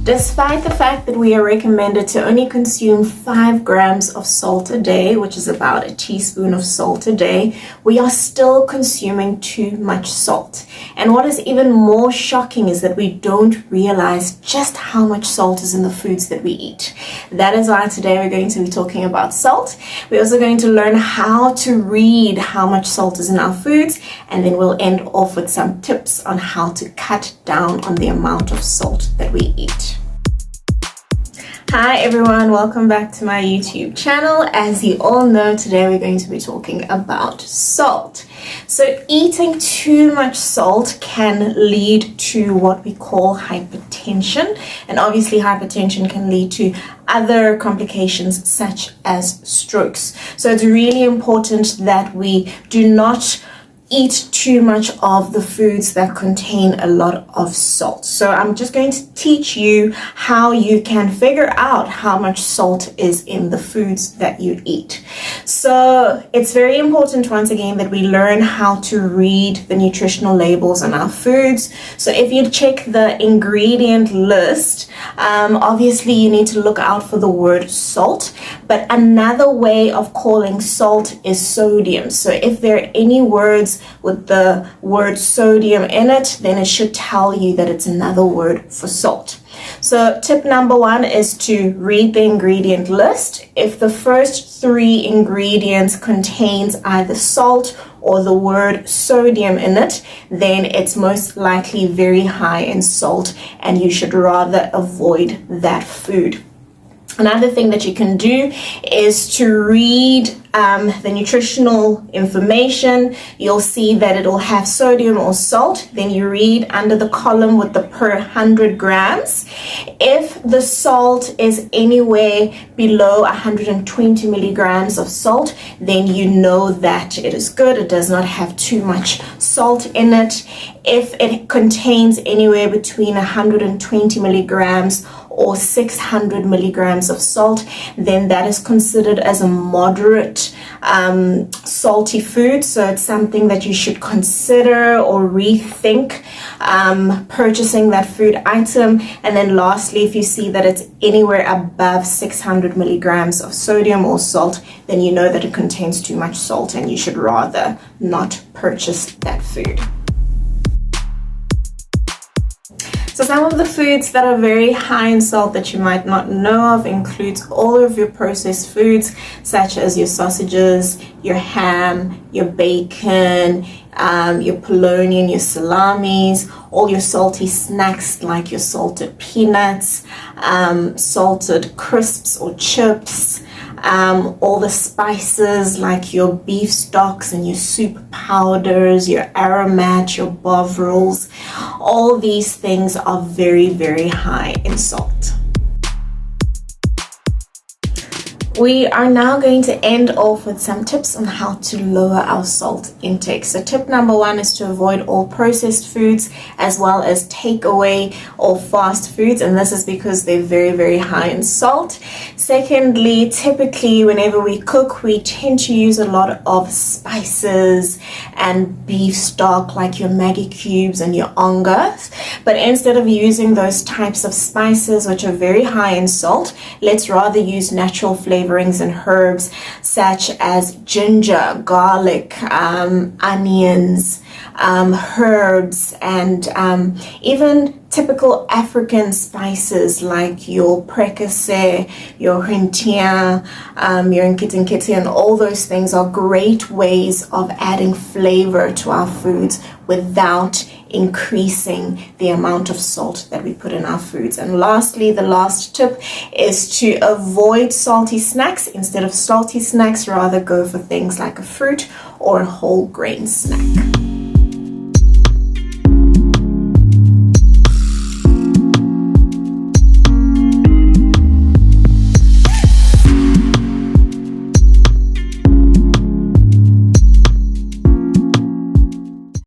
Despite the fact that we are recommended to only consume 5 grams of salt a day, which is about a teaspoon of salt a day, we are still consuming too much salt. And what is even more shocking is that we don't realize just how much salt is in the foods that we eat. That is why today we're going to be talking about salt. We're also going to learn how to read how much salt is in our foods, and then we'll end off with some tips on how to cut down on the amount of salt that we eat. Hi everyone, welcome back to my YouTube channel. As you all know, today we're going to be talking about salt. So eating too much salt can lead to what we call hypertension, and obviously hypertension can lead to other complications such as strokes. So it's really important that we do not eat too much of the foods that contain a lot of salt. So I'm just going to teach you how you can figure out how much salt is in the foods that you eat. So it's very important, once again, that we learn how to read the nutritional labels on our foods. So if you check the ingredient list, obviously you need to look out for the word salt, but another way of calling salt is sodium. So if there are any words with the word sodium in it, then it should tell you that it's another word for salt. So tip number 1 is to read the ingredient list. If the first 3 ingredients contains either salt or the word sodium in it, then it's most likely very high in salt and you should rather avoid that food. Another thing that you can do is to read the nutritional information. You'll see that it'll have sodium or salt. Then you read under the column with the per 100 grams. If the salt is anywhere below 120 milligrams of salt, then you know that it is good. It does not have too much salt in it. If it contains anywhere between 120 milligrams or 600 milligrams of salt, then that is considered as a moderate salty food. So it's something that you should consider or rethink purchasing that food item. And then lastly, if you see that it's anywhere above 600 milligrams of sodium or salt, then you know that it contains too much salt and you should rather not purchase that food. So some of the foods that are very high in salt that you might not know of includes all of your processed foods, such as your sausages, your ham, your bacon, your polonium, your salamis, all your salty snacks like your salted peanuts, salted crisps or chips, all the spices like your beef stocks and your soup powders, your aromat, your bovrils. All these things are very, very high in salt. We are now going to end off with some tips on how to lower our salt intake. So tip number 1 is to avoid all processed foods as well as takeaway or fast foods, and this is because they're very, very high in salt. Secondly, typically whenever we cook, we tend to use a lot of spices and beef stock like your Maggi cubes and your ongas, but instead of using those types of spices which are very high in salt, let's rather use natural flavourings and herbs such as ginger, garlic, onions, herbs, and even typical African spices like your prekese, your hwentia, your nkitinkiti, and all those things are great ways of adding flavor to our foods without increasing the amount of salt that we put in our foods. And lastly, the last tip is to avoid salty snacks. Instead of salty snacks, rather go for things like a fruit or a whole grain snack.